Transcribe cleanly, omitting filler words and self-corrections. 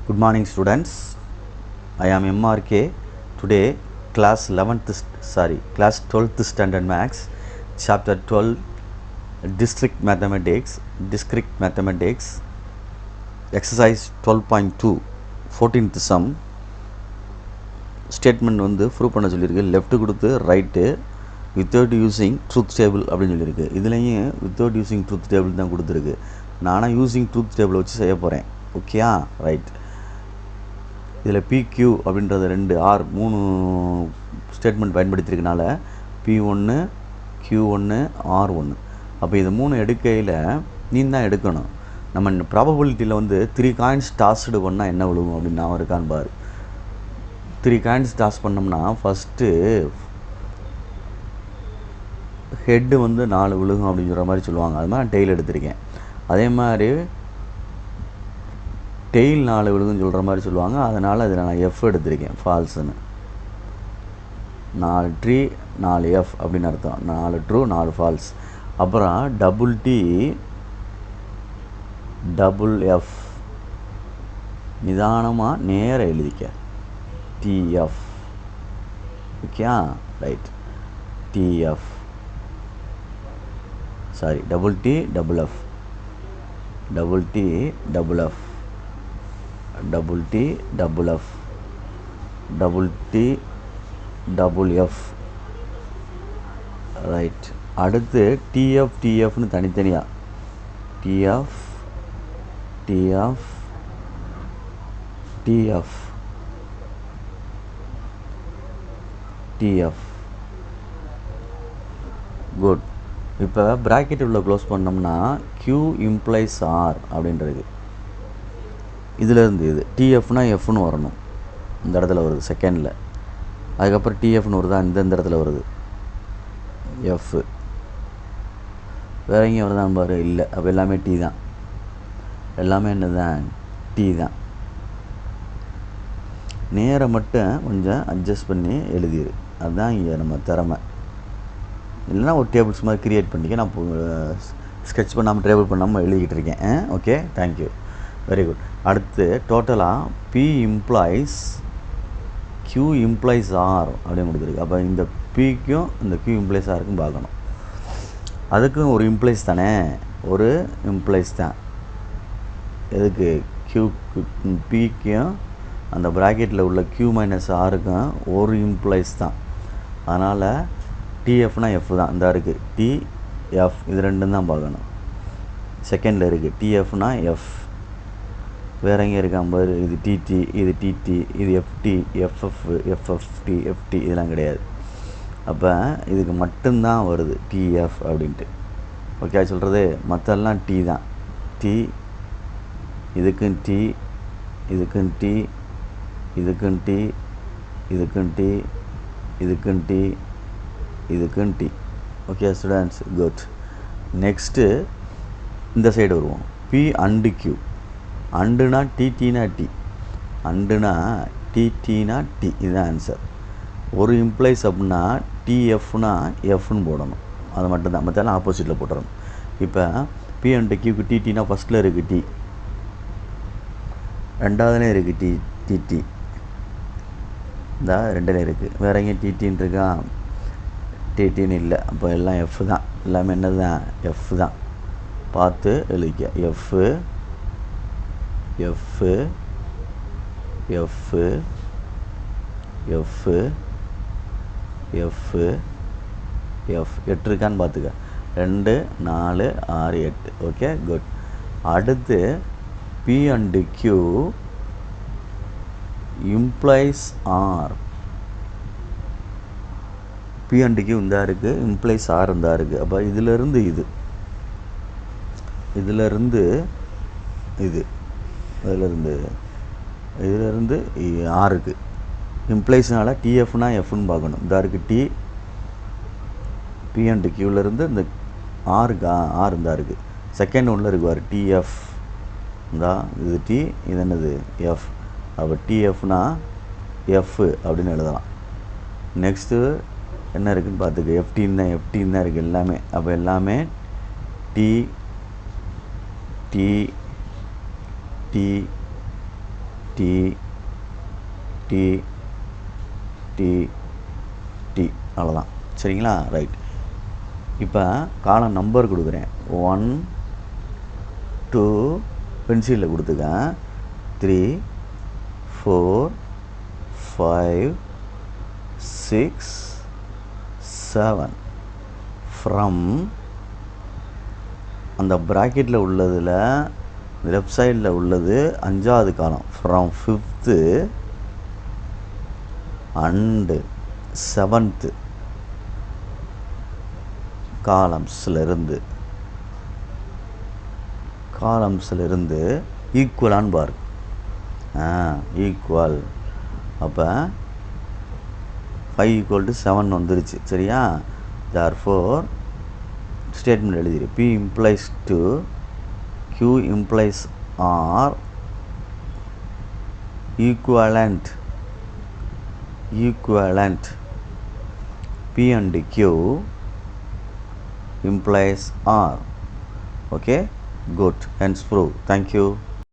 Good morning students. I am MRK. Today class 12th standard maths chapter 12 discrete mathematics exercise 12.2 14th sum statement வந்து prove பண்ண சொல்லியிருக்கு. Left கொடுத்து right without using truth table அப்படின்னு சொல்லியிருக்கு. இதுலேயும் without using truth table தான் கொடுத்துருக்கு. நானும் யூஸிங் ட்ரூத் டேபிள் வச்சு செய்ய போகிறேன். ஓகேயா? ரைட். இதில் PQ அப்படின்றத 3 ஸ்டேட்மெண்ட் பயன்படுத்தியிருக்கனால P1 Q1 R1. அப்போ இது 3 எடுக்கையில் நீ தான் எடுக்கணும். நம்ம ப்ராபபிலிட்டியில் வந்து 3 காயின்ஸ் டாஸ்டு பண்ணால் என்ன விழுகும் அப்படின்னு நான் இருக்கான்னு பாரு. 3 காயின்ஸ் டாஸ் பண்ணோம்னா ஃபஸ்ட்டு ஹெட்டு வந்து 4 விழுகும் அப்படின்னு சொல்கிற மாதிரி சொல்லுவாங்க. அது மாதிரி நான் டெய்ல் எடுத்திருக்கேன். அதே மாதிரி டெய்ல் 4 விழுகுன்னு சொல்கிற மாதிரி சொல்லுவாங்க. அதனால் அதில் நான் F எடுத்திருக்கேன், ஃபால்ஸுன்னு. 4 ட்ரீ 4 F அப்படின்னு அர்த்தம். 4 ட்ரூ 4 ஃபால்ஸ். அப்புறம் டபுள் T டபுள் F நிதானமாக நேராக எழுதிக்க. TF. Okay, right. TF sorry double T double F double T double F double T double F double T double F. Right. அடுத்து TF TFன்னு தனித்தனியாக TF TF TF TF. Good. இப்போ bracket உள்ள close பண்ணோம்னா Q implies R அப்படின்றது. இதிலேருந்து இது TFனா Fன்னு வரணும். இந்த இடத்துல வருது செகண்டில். அதுக்கப்புறம் TFன்னு வருதா, இந்த இடத்துல வருது F. வேறு எங்கேயும் வருதான் பாரு? இல்லை. அப்போ எல்லாமே T தான். எல்லாமே என்ன தான்? T தான். நேரம் மட்டும் கொஞ்சம் அட்ஜஸ்ட் பண்ணி எழுதிடு. அதுதான் இங்கே நம்ம திறமை. இல்லைனா ஒரு டேபிள்ஸ் மாதிரி க்ரியேட் பண்ணிக்க. நான் ஸ்கெட்ச் பண்ணாமல் டேபிள் பண்ணாமல் எழுதிக்கிட்டு இருக்கேன். Okay, thank you, very good. அடுத்து டோட்டலாக P employs Q employs R அப்படின்னு கொடுத்துருக்கு. அப்போ இந்த Pக்கும் இந்த Q இம்ப்ளாய்ஸ் Rக்கும் பார்க்கணும். அதுக்கும் ஒரு இம்ப்ளாய்ஸ் தானே, ஒரு இம்ப்ளாய்ஸ் தான். எதுக்கு? Pக்கும் அந்த ப்ராக்கெட்டில் உள்ள Q மைனஸ் Rக்கும் ஒரு இம்ப்ளாய்ஸ் தான். அதனால் TFனா F தான். இந்த இருக்குது TF. இது ரெண்டும் தான் பார்க்கணும். செகண்டில் இருக்குது TFனா F. வேறு எங்கே இருக்காம்போது இது TT, இது TT, இது FT, FF, FFT, FT இதெல்லாம் கிடையாது. அப்போ இதுக்கு மட்டும்தான் வருது TF அப்படின்ட்டு. ஓகே சொல்கிறது? மற்றெல்லாம் T தான். T, இதுக்கும் T, இதுக்கும் T, இதுக்கும் T, இதுக்கும் T, இதுக்கும் T, இதுக்கும் T. Okay students, good. Next இந்த சைடு வருவோம். P and Q. அண்டுனா TTனா T, அண்டுனா TTனா T. இதுதான் ஆன்சர். ஒரு இம்ப்ளைஸ் அப்படின்னா TFனா Fன்னு போடணும். அது மட்டும்தான். மற்றெல்லாம் ஆப்போசிட்டில் போட்டுறணும். இப்போ P அண்டு Qக்கு TTனா ஃபஸ்ட்டில் இருக்குது T, ரெண்டாவதுலேயும் இருக்குது TT, இந்த ரெண்டுலேயும் இருக்குது. வேறு எங்கேயும் TTன்னு இருக்கா? TTன்னு இல்லை. அப்போ எல்லாம் F தான். எல்லாமே என்ன தான்? F தான். பார்த்து எழுதிக்க. F F F F F F 8 இருக்கான்னு பார்த்துக்க. 2 4 6 8. Okay, good. அடுத்து P and Q implies R. P and Q இந்த இருக்குது, இம்ப்ளைஸ் R இந்த இருக்குது. அப்போ இதிலிருந்து இது, இதிலிருந்து இது, இதிலிருந்து ஆருக்கு இம்ப்ளைஸ்னால TFனா Fன்னு பார்க்கணும். இந்த இருக்குது T. P அண்டு Qலேருந்து இந்த ஆருக்கு R இந்த இருக்குது. செகண்ட் ஒன்றில் இருக்குவார் TF. இந்தா இது T, இது என்னது? F. அப்போ TFனா F அப்படின்னு எழுதலாம். நெக்ஸ்ட்டு என்ன இருக்குதுன்னு பார்த்துக்க. FTன்னு தான் இருக்குது எல்லாமே. அப்போ எல்லாமே T T T T T T T T அவ்வளோதான். சரிங்களா? ரைட். இப்போ காலம் நம்பர் கொடுக்குறேன். 1 2 பென்சிலில் கொடுத்துக்கேன். 3 4 5 6 7 ஃப்ரம் அந்த ப்ராக்கெட்டில் உள்ளதில் லெஃப்ட் சைடில் உள்ளது 5வது காலம். ஃப்ரம் 5th அண்டு 7th காலம்ஸ்லேருந்து ஈக்குவலான்னு பாரு. ஈக்குவல். அப்போ 5 = 7 வந்துருச்சு. சரியா? therefore ஸ்டேட்மெண்ட் எழுதிரு. P implies to, Q implies R, equivalent P and Q implies R. Okay, good. Hence prove. Thank you.